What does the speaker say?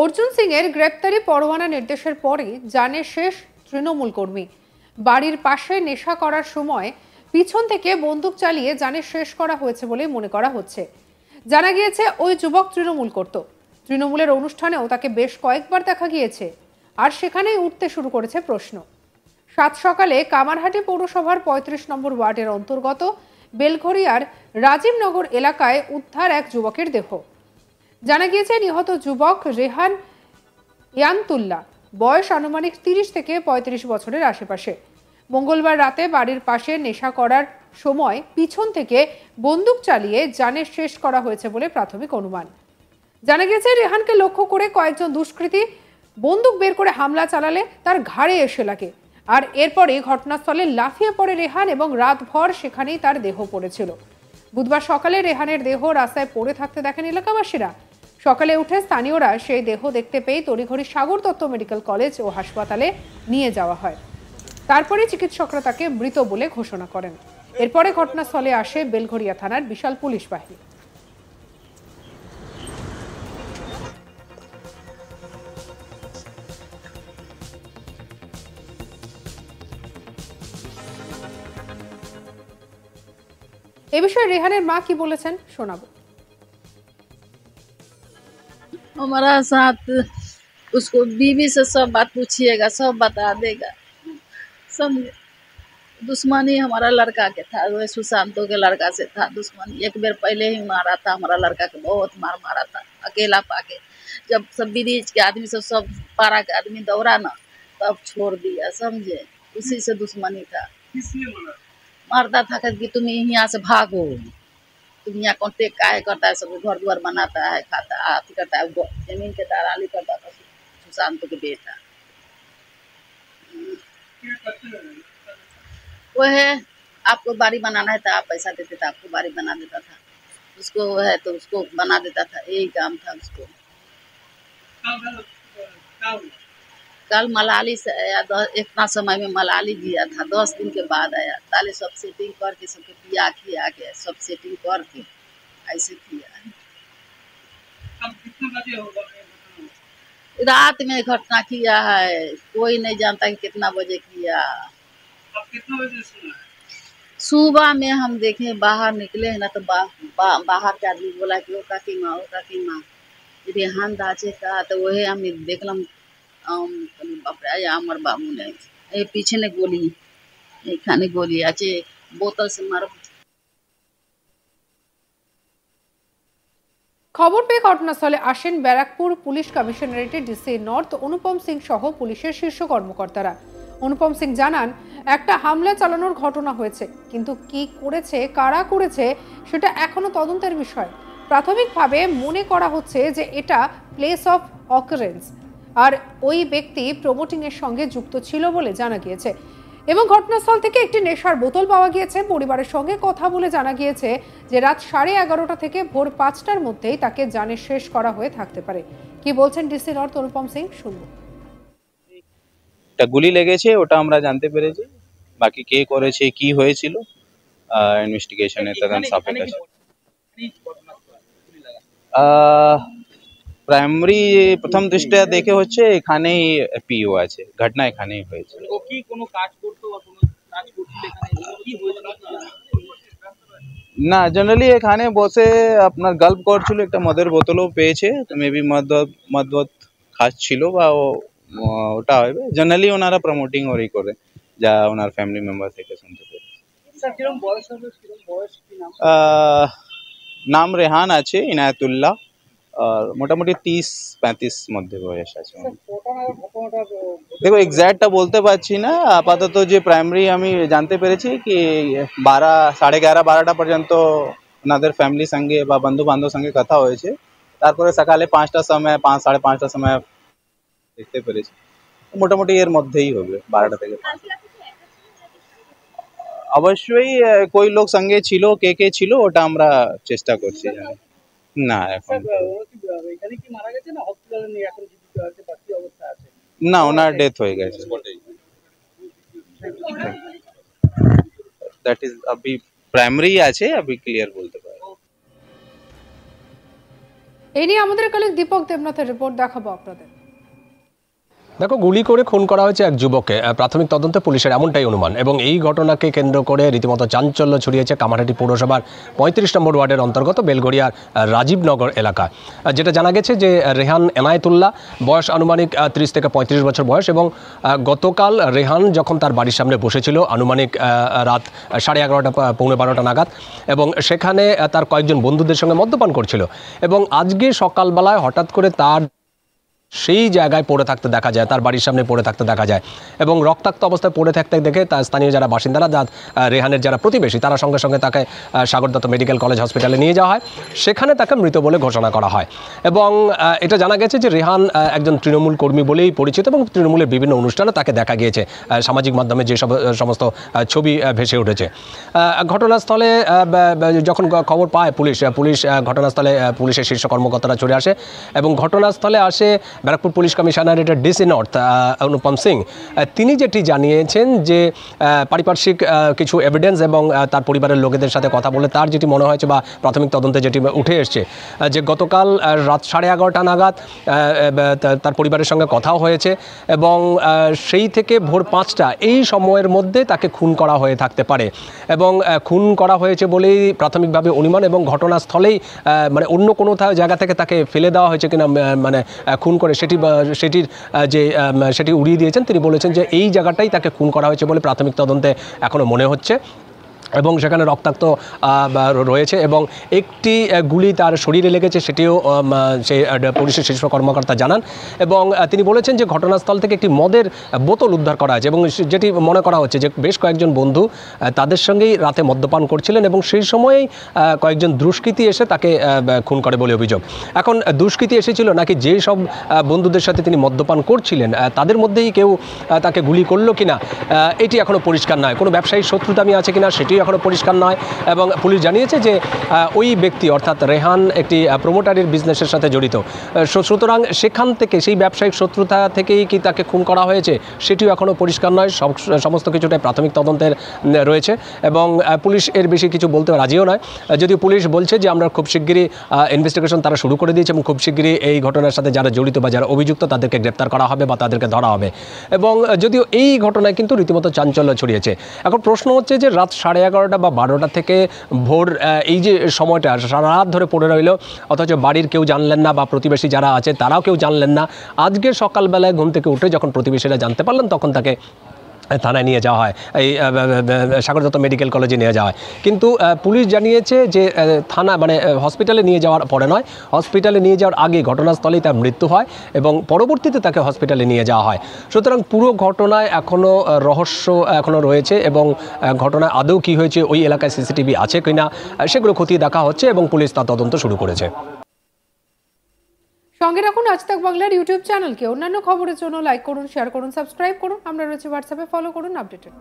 অর্জুন সিং এর গ্রেপ্তারি পরোয়ানা নির্দেশের পরে জানে শেষ তৃণমূল কর্মী। বাড়ির পাশে নেশা করার সময় পিছন থেকে বন্দুক চালিয়ে জানে শেষ করা হয়েছে বলে মনে করা হচ্ছে। জানা গিয়েছে ওই যুবক তৃণমূল করত। তৃণমূলের অনুষ্ঠানেও তাকে বেশ কয়েকবার দেখা গিয়েছে, আর সেখানেই উঠতে শুরু করেছে প্রশ্ন। সাত সকালে কামারহাটি পৌরসভার ৩৫ নম্বর ওয়ার্ডের অন্তর্গত বেলঘরিয়ার রাজীবনগর এলাকায় উদ্ধার এক যুবকের দেহ। জানা গিয়েছে নিহত যুবক রেহান ইয়ান্তুল্লাহ, বয়স আনুমানিক ৩০ থেকে ৩৫ বছরের আশেপাশে। মঙ্গলবার রাতে বাড়ির পাশে নেশা করার সময় পিছন থেকে বন্দুক চালিয়ে জানে শেষ করা হয়েছে বলে প্রাথমিক অনুমান। জানা গেছে রেহানকে লক্ষ্য করে কয়েকজন দুষ্কৃতী বন্দুক বের করে হামলা চালালে তার ঘাড়ে এসে লাগে, আর এরপরে ঘটনাস্থলে লাফিয়ে পড়ে রেহান এবং রাতভর সেখানেই তার দেহ পড়েছিল। বুধবার সকালে রেহানের দেহ রাস্তায় পড়ে থাকতে দেখেন এলাকাবাসীরা। সকালে উঠে স্থানীয়রা সেই দেহ দেখতে পেয়ে তড়িঘড়ি সাগর দত্ত মেডিকেল কলেজ ও হাসপাতালে নিয়ে যাওয়া হয়। তারপরে চিকিৎসকরা তাকে মৃত বলে ঘোষণা করেন। এরপরে ঘটনাস্থলে আসে বেলঘরিয়া থানার বিশাল পুলিশ বাহিনী। এ বিষয়ে রেহানের মা কি বলেছেন শোনাবো। हमारा साथ उसको बीवी से सब बात पूछिएगा, सब बता देगा। समझे? दुश्मनी हमारा लड़का के था, वह सुशांतो के लड़का से था दुश्मनी। एक बार पहले ही मारा था हमारा लड़का के, बहुत मारा था अकेला पाके। जब सब ब्रिज के आदमी सब पारा के आदमी दौड़ा ना, तब छोड़ दिया। समझे? उसी से दुश्मनी था। मारता था कि तुम यहाँ से भागो, तुम यहाँ कॉन्टेक्ट काहे करता है, सब घर द्वार बनाता है, खाता हाथी करता है, जमीन के दलाली करता था सुशांत के बेटा। वो है आपको बाड़ी बनाना है तो आप पैसा देते थे, आपको बाड़ी बना देता था। उसको वो है तो उसको बना देता था, यही काम था उसको। कल मलाली से आया, इतना समय में मलाली गया था, 10 दिन के बाद आया। ताले सब सेटिंग करके सबके पिया खिया के सब सेटिंग करके ऐसे किया है। रात में घटना किया है, कोई नहीं जानता कि कितना बजे किया। कितना बजे सुना? सुबह में हम देखे, बाहर निकले है ना तो बाहर के आदमी बोला कि ओ काकी माँ रेहान दाचे का, तो वही हम देखलम আমার বাবু নেই, এই পিছনে গলি, এখানে গলি আছে, বোতল সে মার। খবর পেয়ে ঘটনাস্থলে আসেন ব্যারাকপুর পুলিশ কমিশনারেটের ডিসি নর্থ অনুপম সিং সহ পুলিশের শীর্ষ কর্মকর্তারা। অনুপম সিং জানান, একটা হামলা চালানোর ঘটনা হয়েছে, কিন্তু কি করেছে, কারা করেছে সেটা এখনো তদন্তের বিষয়। প্রাথমিকভাবে মনে করা হচ্ছে যে এটা প্লেস অফ অকারেন্স, আর ওই ব্যক্তি প্রমোটিং এর সঙ্গে যুক্ত ছিল বলে জানা গিয়েছে। এবং ঘটনাস্থল থেকে একটি নেশার বোতল পাওয়া গিয়েছে। পরিবারের সঙ্গে কথা বলে জানা গিয়েছে যে রাত 11:30 থেকে ভোর 5টার মধ্যেই তাকে জানে শেষ করা হয়ে থাকতে পারে। কি বলছেন ডিসি নর্থ অনুপম সিং, শুনবো। একটা গুলি লেগেছে, ওটা আমরা জানতে পেরেছি। বাকি কে করেছে, কি হয়েছিল, ইনভেস্টিগেশনে তদন্ত সাপেক্ষে। প্রাইমারি প্রথম দৃষ্টিতে দেখে হচ্ছে এখানেই পিও আছে, ঘটনা এখানেই হয়েছে। ও কি কোনো কাজ করতো বা কোনো কাজ করছিল এখানে, কি হয়েছিল না? জেনারেলি এখানে বসে আপনার গল্প করছিল, একটা মদের বোতলও পেয়েছে, তো মেবি মদ খাচ্ছিল বা ওটা হবে। জেনারেলি ওনারা প্রমোটিং ওরই করে, যা ওনার ফ্যামিলি মেম্বার থেকে শুনতে পেরেছি। নাম রেহান আছে, ইনায়াতুল্লাহ, আর মোটামুটি 30-35 মধ্যে বয়স আছে। দেখো এক্স্যাক্টটা বলতে পারছি না, আপাতত যে প্রাইমারি আমি জানতে পেরেছি কি 11:30-12টা পর্যন্ত ওনাদের ফ্যামিলির সঙ্গে বা বন্ধু বান্ধব সঙ্গে কথা হয়েছে। তারপরে সকালে 5টার সময়, 5-5:30টার সময় দেখতে পেরেছি। মোটামুটি এর মধ্যেই হবে, 12টা থেকে 5টা। অবশ্যই কোই লোক সঙ্গে ছিল, কে ছিল ওটা আমরা চেষ্টা করছি জানি না এখন। না, ওনার ডেথ হয়ে গেছে। দ্যাট ইজ अभी प्राइमरी আছে, अभी ক্লিয়ার বলতে পারি। এই নিয়ে আমাদের কলিগ দীপক দেবনাথের রিপোর্ট দেখাবো আপনাদের। দেখো, গুলি করে খুন করা হয়েছে এক যুবককে, প্রাথমিক তদন্তে পুলিশের এমনটাই অনুমান। এবং এই ঘটনাকে কেন্দ্র করে রীতিমতো চাঞ্চল্য ছড়িয়েছে কামারহাটি পৌরসভার ৩৫ নম্বর ওয়ার্ডের অন্তর্গত বেলগড়িয়ার রাজীবনগর এলাকা। যেটা জানা গেছে যে রেহান এনায়েতুল্লাহ, বয়স আনুমানিক ৩০ থেকে ৩৫ বছর বয়স, এবং গতকাল রেহান যখন তার বাড়ির সামনে বসেছিল আনুমানিক রাত 11:30 পৌনে 12টা নাগাদ, এবং সেখানে তার কয়েকজন বন্ধুদের সঙ্গে মদ্যপান করছিল, এবং আজকে সকালবেলায় হঠাৎ করে তার সেই জায়গায় পড়ে থাকতে দেখা যায়, তার বাড়ির সামনে পড়ে থাকতে দেখা যায়, এবং রক্তাক্ত অবস্থায় পড়ে থাকতে দেখে তার স্থানীয় যারা বাসিন্দারা, রেহানের যারা প্রতিবেশী, তারা সঙ্গে সঙ্গে তাকে সাগর দত্ত মেডিকেল কলেজ হসপিটালে নিয়ে যাওয়া হয়। সেখানে তাকে মৃত বলে ঘোষণা করা হয়। এবং এটা জানা গেছে যে রেহান একজন তৃণমূল কর্মী বলেই পরিচিত, এবং তৃণমূলের বিভিন্ন অনুষ্ঠানে তাকে দেখা গিয়েছে। সামাজিক মাধ্যমে যে সমস্ত ছবি ভেসে উঠেছে। ঘটনাস্থলে যখন খবর পায় পুলিশ ঘটনাস্থলে পুলিশের শীর্ষ কর্মকর্তারা চলে আসে, এবং ঘটনাস্থলে আসে ব্যারাকপুর পুলিশ কমিশনারেটের ডিসি নর্থ অনুপম সিং। তিনি যেটি জানিয়েছেন যে পারিপার্শ্বিক কিছু এভিডেন্স এবং তার পরিবারের লোকেদের সাথে কথা বলে তার যেটি মনে হয়েছে বা প্রাথমিক তদন্তে যেটি উঠে এসছে, যে গতকাল রাত 11:30 নাগাদ তার পরিবারের সঙ্গে কথাও হয়েছে, এবং সেই থেকে ভোর 5টা এই সময়ের মধ্যে তাকে খুন করা হয়ে থাকতে পারে, এবং খুন করা হয়েছে বলেই প্রাথমিকভাবে অনুমান। এবং ঘটনাস্থলেই মানে অন্য কোনো জায়গা থেকে তাকে ফেলে দেওয়া হয়েছে কিনা, মানে খুন করে সেটি উড়িয়ে দিয়েছেন। তিনি বলেছেন যে এই জায়গাটাই তাকে খুন করা হয়েছে বলে প্রাথমিক তদন্তে এখনো মনে হচ্ছে, এবং সেখানে রক্তাক্ত রয়েছে, এবং একটি গুলি তার শরীরে লেগেছে, সেটিও সেই পুলিশের শীর্ষ কর্মকর্তা জানান। এবং তিনি বলেছেন যে ঘটনাস্থল থেকে একটি মদের বোতল উদ্ধার করা হয়েছে, এবং যেটি মনে করা হচ্ছে যে বেশ কয়েকজন বন্ধু তাদের সঙ্গেই রাতে মদ্যপান করছিলেন, এবং সেই সময়েই কয়েকজন দুষ্কৃতী এসে তাকে খুন করে বলে অভিযোগ। এখন দুষ্কৃতী এসেছিল নাকি যে সব বন্ধুদের সাথে তিনি মদ্যপান করছিলেন তাদের মধ্যেই কেউ তাকে গুলি করলো কিনা, এটি এখনও পরিষ্কার নয়। কোনো ব্যবসায়িক শত্রুতামি আছে কিনা সেটি এখনো পরিষ্কার নয়। এবং পুলিশ জানিয়েছে যে ওই ব্যক্তি অর্থাৎ রেহান একটি প্রমোটারের বিজনেসের সাথে জড়িত, সুতরাং সেখান থেকে সেই ব্যবসায়িক শত্রুতা থেকেই কি তাকে খুন করা হয়েছে সেটিও এখনো পরিষ্কার নয়। সমস্ত কিছুটাই প্রাথমিক তদন্তের রয়েছে, এবং পুলিশ এর বেশি কিছু বলতে রাজিও নয়। যদিও পুলিশ বলছে যে আমরা খুব শিগগিরই ইনভেস্টিগেশন তারা শুরু করে দিয়েছে, এবং খুব শিগগিরই এই ঘটনার সাথে যারা জড়িত বা যারা অভিযুক্ত তাদেরকে গ্রেপ্তার করা হবে বা তাদেরকে ধরা হবে। এবং যদিও এই ঘটনায় কিন্তু রীতিমতো চাঞ্চল্য ছড়িয়েছে। এখন প্রশ্ন হচ্ছে যে রাত 11:30 বা 12টা থেকে ভোর এই যে সময়টা সারা রাত ধরে পড়ে রইল, অথচ বাড়ির কেউ জানলেন না বা প্রতিবেশী যারা আছে তারাও কেউ জানলেন না। আজকে সকালবেলায় ঘুম থেকে উঠে যখন প্রতিবেশীরা জানতে পারলেন তখন তাকে থানায় নিয়ে যাওয়া হয়, এই সাগর দত্ত মেডিকেল কলেজে নিয়ে যাওয়া হয়। কিন্তু পুলিশ জানিয়েছে যে থানা মানে হসপিটালে নিয়ে যাওয়ার পরে নয়, হসপিটালে নিয়ে যাওয়ার আগে ঘটনাস্থলেই তার মৃত্যু হয়, এবং পরবর্তীতে তাকে হসপিটালে নিয়ে যাওয়া হয়। সুতরাং পুরো ঘটনায় এখনও রহস্য এখনও রয়েছে, এবং ঘটনায় আদৌ কী হয়েছে, ওই এলাকায় সিসিটিভি আছে কিনা সেগুলো খতিয়ে দেখা হচ্ছে, এবং পুলিশ তার তদন্ত শুরু করেছে। সঙ্গে রাখুন আজ তাক বাংলার ইউটিউব চ্যানেলকে। অন্যান্য খবরের জন্য লাইক করুন, শেয়ার করুন, সাবস্ক্রাইব করুন। আমরা রয়েছে হোয়াটসঅ্যাপে, ফলো করুন আপডেটেড।